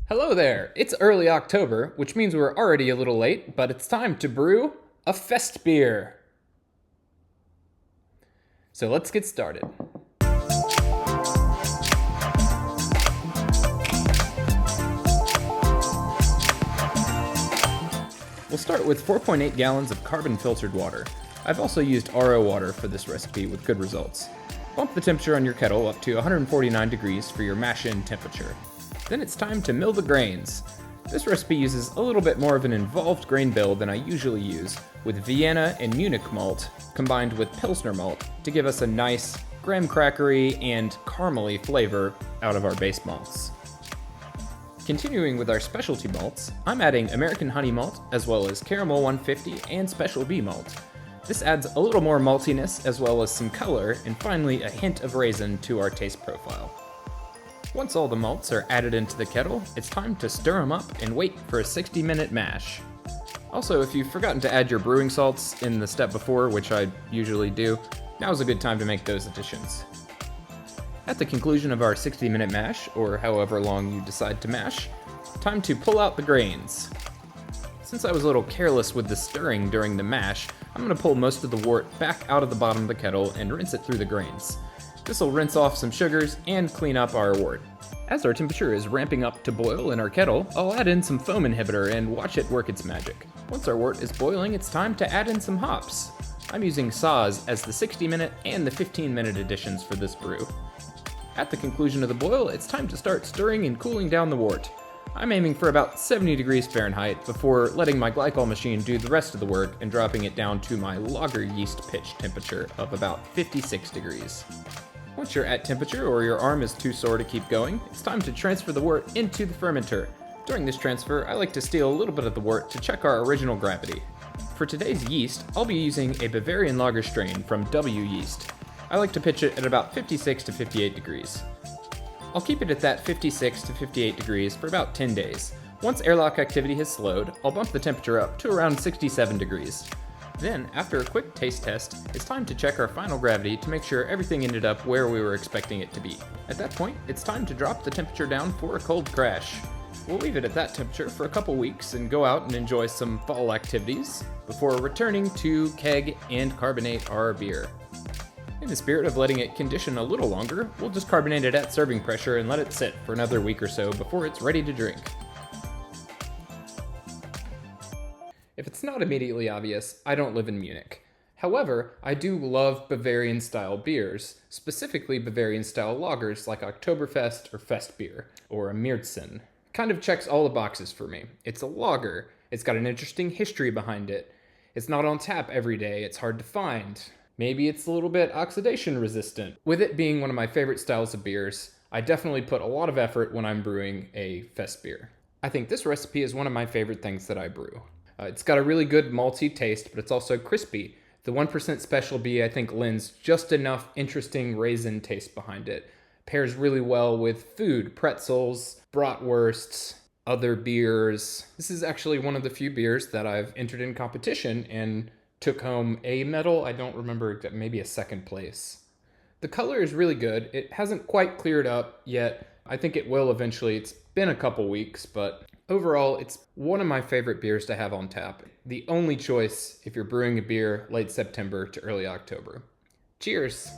Hello there! It's early October, which means we're already a little late, but it's time to brew a fest beer. So let's get started. We'll start with 4.8 gallons of carbon filtered water. I've also used RO water for this recipe with good results. Bump the temperature on your kettle up to 149 degrees for your mash-in temperature. Then it's time to mill the grains. This recipe uses a little bit more of an involved grain bill than I usually use, with Vienna and Munich malt combined with Pilsner malt to give us a nice graham crackery and caramely flavor out of our base malts. Continuing with our specialty malts, I'm adding American honey malt as well as caramel 150 and special B malt. This adds a little more maltiness as well as some color and finally a hint of raisin to our taste profile. Once all the malts are added into the kettle, it's time to stir them up and wait for a 60-minute mash. Also, if you've forgotten to add your brewing salts in the step before, which I usually do, now's a good time to make those additions. At the conclusion of our 60-minute mash, or however long you decide to mash, time to pull out the grains. Since I was a little careless with the stirring during the mash, I'm going to pull most of the wort back out of the bottom of the kettle and rinse it through the grains. This will rinse off some sugars and clean up our wort. As our temperature is ramping up to boil in our kettle, I'll add in some foam inhibitor and watch it work its magic. Once our wort is boiling, it's time to add in some hops. I'm using Saaz as the 60-minute and the 15-minute additions for this brew. At the conclusion of the boil, it's time to start stirring and cooling down the wort. I'm aiming for about 70 degrees Fahrenheit before letting my glycol machine do the rest of the work and dropping it down to my lager yeast pitch temperature of about 56 degrees. Once you're at temperature or your arm is too sore to keep going, it's time to transfer the wort into the fermenter. During this transfer, I like to steal a little bit of the wort to check our original gravity. For today's yeast, I'll be using a Bavarian lager strain from W Yeast. I like to pitch it at about 56 to 58 degrees. I'll keep it at that 56 to 58 degrees for about 10 days. Once airlock activity has slowed, I'll bump the temperature up to around 67 degrees. Then, after a quick taste test, it's time to check our final gravity to make sure everything ended up where we were expecting it to be. At that point, it's time to drop the temperature down for a cold crash. We'll leave it at that temperature for a couple weeks and go out and enjoy some fall activities before returning to keg and carbonate our beer. In the spirit of letting it condition a little longer, we'll just carbonate it at serving pressure and let it sit for another week or so before it's ready to drink. If it's not immediately obvious, I don't live in Munich. However, I do love Bavarian-style beers, specifically Bavarian-style lagers like Oktoberfest or Fest beer, or a Märzen. Kind of checks all the boxes for me. It's a lager, it's got an interesting history behind it. It's not on tap every day, it's hard to find. Maybe it's a little bit oxidation resistant. With it being one of my favorite styles of beers, I definitely put a lot of effort when I'm brewing a Fest beer. I think this recipe is one of my favorite things that I brew. It's got a really good malty taste, but it's also crispy. The 1% Special B, I think, lends just enough interesting raisin taste behind it. Pairs really well with food, pretzels, bratwursts, other beers. This is actually one of the few beers that I've entered in competition and took home a medal. I don't remember, maybe a second place. The color is really good. It hasn't quite cleared up yet. I think it will eventually. It's been a couple weeks, but overall, it's one of my favorite beers to have on tap. The only choice if you're brewing a beer late September to early October. Cheers!